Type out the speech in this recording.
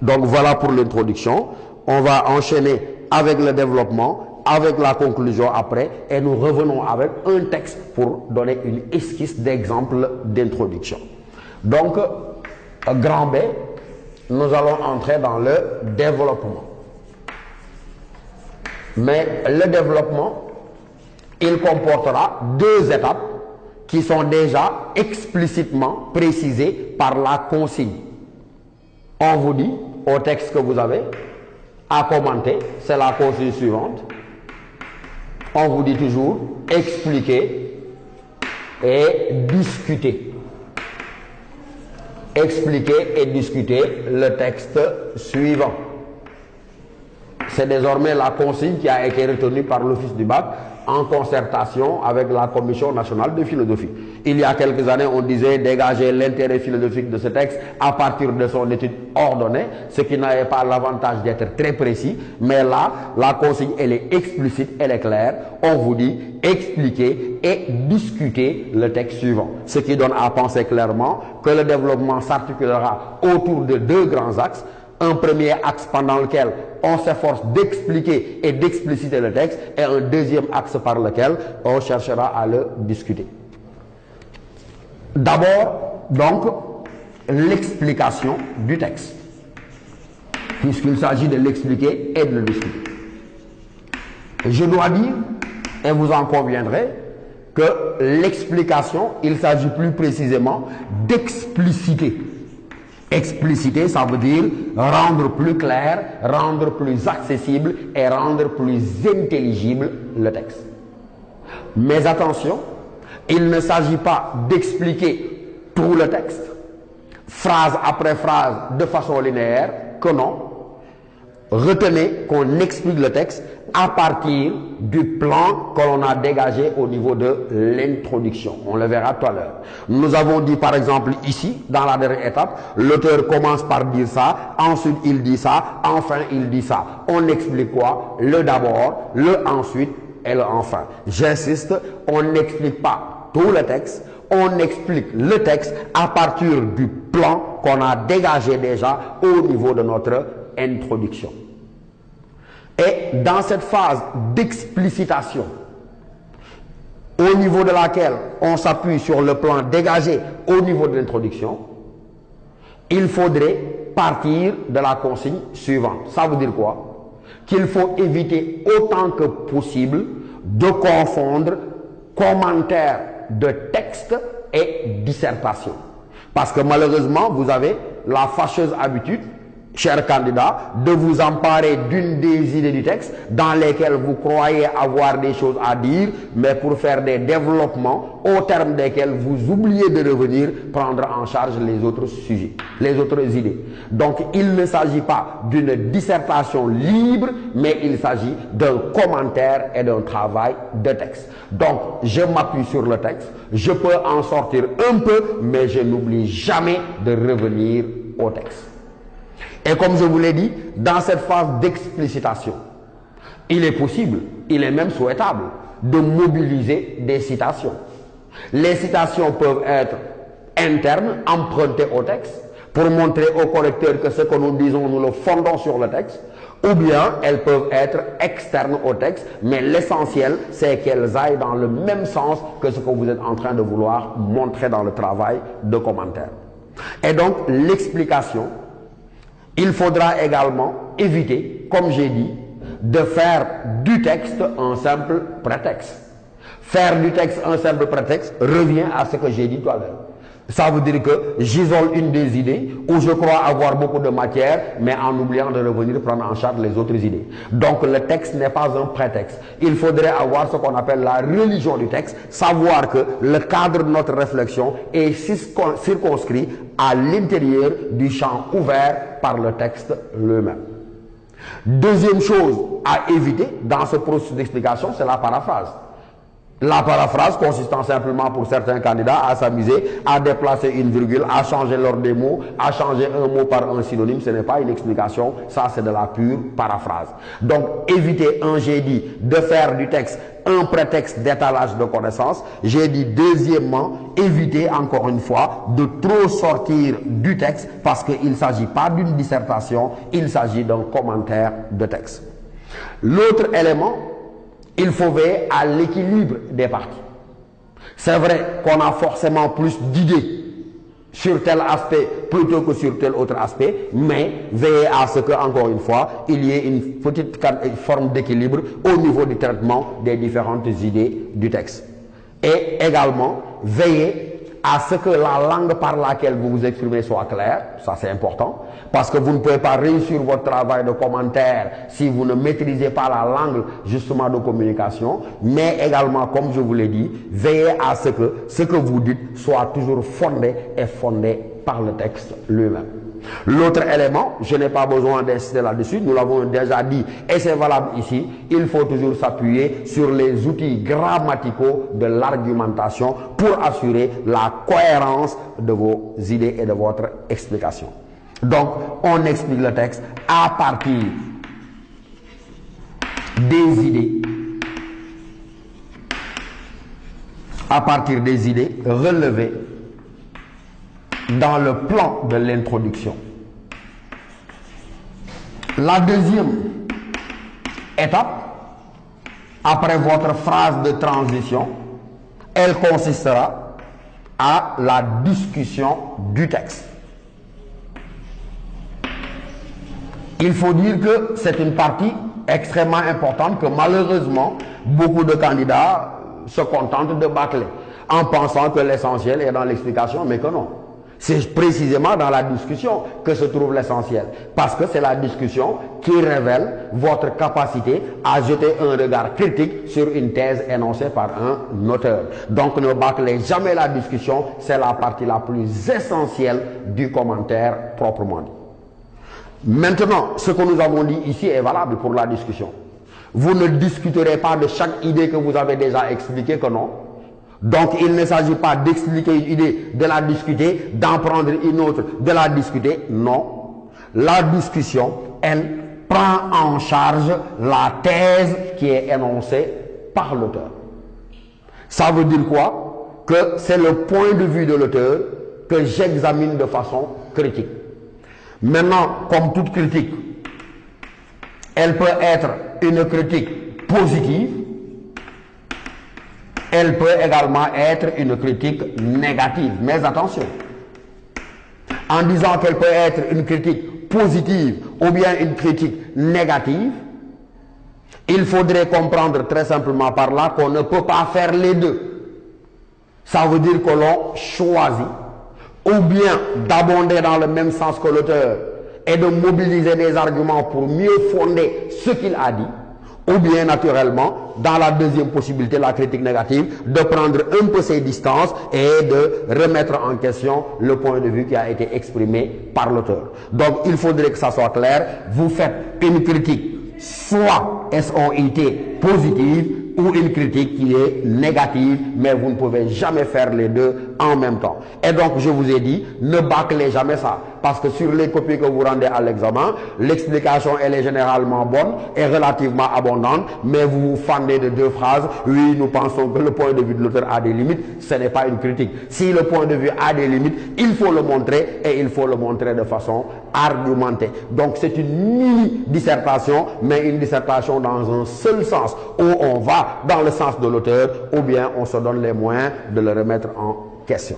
Donc voilà pour l'introduction. On va enchaîner avec le développement, avec la conclusion après, et nous revenons avec un texte pour donner une esquisse d'exemple d'introduction. Donc, grand B, nous allons entrer dans le développement. Mais le développement, il comportera deux étapes qui sont déjà explicitement précisées par la consigne. On vous dit, au texte que vous avez à commenter, c'est la consigne suivante. On vous dit toujours expliquer et discuter. Expliquer et discuter le texte suivant. C'est désormais la consigne qui a été retenue par l'Office du bac en concertation avec la Commission nationale de philosophie. Il y a quelques années, on disait dégager l'intérêt philosophique de ce texte à partir de son étude ordonnée, ce qui n'avait pas l'avantage d'être très précis, mais là, la consigne, elle est explicite, elle est claire. On vous dit expliquer et discuter le texte suivant. Ce qui donne à penser clairement que le développement s'articulera autour de deux grands axes. Un premier axe pendant lequel on s'efforce d'expliquer et d'expliciter le texte, et un deuxième axe par lequel on cherchera à le discuter. D'abord, donc, l'explication du texte, puisqu'il s'agit de l'expliquer et de le discuter. Je dois dire, et vous en conviendrez, que l'explication, il s'agit plus précisément d'expliciter. Expliciter, ça veut dire rendre plus clair, rendre plus accessible et rendre plus intelligible le texte. Mais attention, il ne s'agit pas d'expliquer tout le texte, phrase après phrase, de façon linéaire, que non. Retenez qu'on explique le texte à partir du plan que l'on a dégagé au niveau de l'introduction. On le verra tout à l'heure. Nous avons dit par exemple ici, dans la dernière étape, l'auteur commence par dire ça, ensuite il dit ça, enfin il dit ça. On explique quoi? Le d'abord, le ensuite et le enfin. J'insiste, on n'explique pas tout le texte, on explique le texte à partir du plan qu'on a dégagé déjà au niveau de notre introduction. Et dans cette phase d'explicitation, au niveau de laquelle on s'appuie sur le plan dégagé au niveau de l'introduction, il faudrait partir de la consigne suivante. Ça veut dire quoi? Qu'il faut éviter autant que possible de confondre commentaire de texte et dissertation. Parce que malheureusement, vous avez la fâcheuse habitude, chers candidats, de vous emparer d'une des idées du texte dans lesquelles vous croyez avoir des choses à dire, mais pour faire des développements au terme desquels vous oubliez de revenir prendre en charge les autres sujets, les autres idées. Donc il ne s'agit pas d'une dissertation libre, mais il s'agit d'un commentaire et d'un travail de texte. Donc je m'appuie sur le texte, je peux en sortir un peu, mais je n'oublie jamais de revenir au texte. Et comme je vous l'ai dit, dans cette phase d'explicitation, il est possible, il est même souhaitable de mobiliser des citations. Les citations peuvent être internes, empruntées au texte, pour montrer au correcteur que ce que nous disons, nous le fondons sur le texte, ou bien elles peuvent être externes au texte, mais l'essentiel, c'est qu'elles aillent dans le même sens que ce que vous êtes en train de vouloir montrer dans le travail de commentaire. Et donc, l'explication, il faudra également éviter, comme j'ai dit, de faire du texte un simple prétexte. Faire du texte un simple prétexte revient à ce que j'ai dit tout à l'heure. Ça veut dire que j'isole une des idées où je crois avoir beaucoup de matière, mais en oubliant de revenir prendre en charge les autres idées. Donc le texte n'est pas un prétexte. Il faudrait avoir ce qu'on appelle la religion du texte, savoir que le cadre de notre réflexion est circonscrit à l'intérieur du champ ouvert par le texte lui-même. Deuxième chose à éviter dans ce processus d'explication, c'est la paraphrase. La paraphrase consistant simplement pour certains candidats à s'amuser, à déplacer une virgule, à changer l'ordre des mots, à changer un mot par un synonyme, ce n'est pas une explication, ça c'est de la pure paraphrase. Donc évitez, j'ai dit, de faire du texte un prétexte d'étalage de connaissances. J'ai dit deuxièmement, évitez encore une fois de trop sortir du texte parce qu'il ne s'agit pas d'une dissertation, il s'agit d'un commentaire de texte. L'autre élément, il faut veiller à l'équilibre des parties. C'est vrai qu'on a forcément plus d'idées sur tel aspect plutôt que sur tel autre aspect, mais veillez à ce que, encore une fois, il y ait une petite forme d'équilibre au niveau du traitement des différentes idées du texte. Et également, veillez à ce que la langue par laquelle vous vous exprimez soit claire, ça c'est important, parce que vous ne pouvez pas réussir votre travail de commentaire si vous ne maîtrisez pas la langue justement de communication, mais également, comme je vous l'ai dit, veillez à ce que vous dites soit toujours fondé par le texte lui-même. L'autre élément, je n'ai pas besoin d'insister là-dessus, nous l'avons déjà dit et c'est valable ici, il faut toujours s'appuyer sur les outils grammaticaux de l'argumentation pour assurer la cohérence de vos idées et de votre explication. Donc, on explique le texte à partir des idées relevées dans le plan de l'introduction. La deuxième étape, après votre phrase de transition, elle consistera à la discussion du texte. Il faut dire que c'est une partie extrêmement importante que malheureusement, beaucoup de candidats se contentent de bâcler en pensant que l'essentiel est dans l'explication, mais que non. C'est précisément dans la discussion que se trouve l'essentiel. Parce que c'est la discussion qui révèle votre capacité à jeter un regard critique sur une thèse énoncée par un auteur. Donc ne bâclez jamais la discussion, c'est la partie la plus essentielle du commentaire proprement dit. Maintenant, ce que nous avons dit ici est valable pour la discussion. Vous ne discuterez pas de chaque idée que vous avez déjà expliquée que non. Donc, il ne s'agit pas d'expliquer une idée, de la discuter, d'en prendre une autre, de la discuter. Non. La discussion, elle prend en charge la thèse qui est énoncée par l'auteur. Ça veut dire quoi? Que c'est le point de vue de l'auteur que j'examine de façon critique. Maintenant, comme toute critique, elle peut être une critique positive. Elle peut également être une critique négative. Mais attention, en disant qu'elle peut être une critique positive ou bien une critique négative, il faudrait comprendre très simplement par là qu'on ne peut pas faire les deux. Ça veut dire que l'on choisit ou bien d'abonder dans le même sens que l'auteur et de mobiliser des arguments pour mieux fonder ce qu'il a dit, ou bien naturellement, dans la deuxième possibilité, la critique négative, de prendre un peu ses distances et de remettre en question le point de vue qui a été exprimé par l'auteur. Donc il faudrait que ça soit clair, vous faites une critique soit SOIT positive ou une critique qui est négative, mais vous ne pouvez jamais faire les deux en même temps. Et donc je vous ai dit, ne bâclez jamais ça, parce que sur les copies que vous rendez à l'examen, l'explication elle est généralement bonne et relativement abondante, mais vous vous fendez de deux phrases. Oui, nous pensons que le point de vue de l'auteur a des limites. Ce n'est pas une critique. Si le point de vue a des limites, il faut le montrer, et il faut le montrer de façon argumentée. Donc c'est une mini-dissertation, mais une dissertation dans un seul sens, où on va dans le sens de l'auteur, ou bien on se donne les moyens de le remettre en question.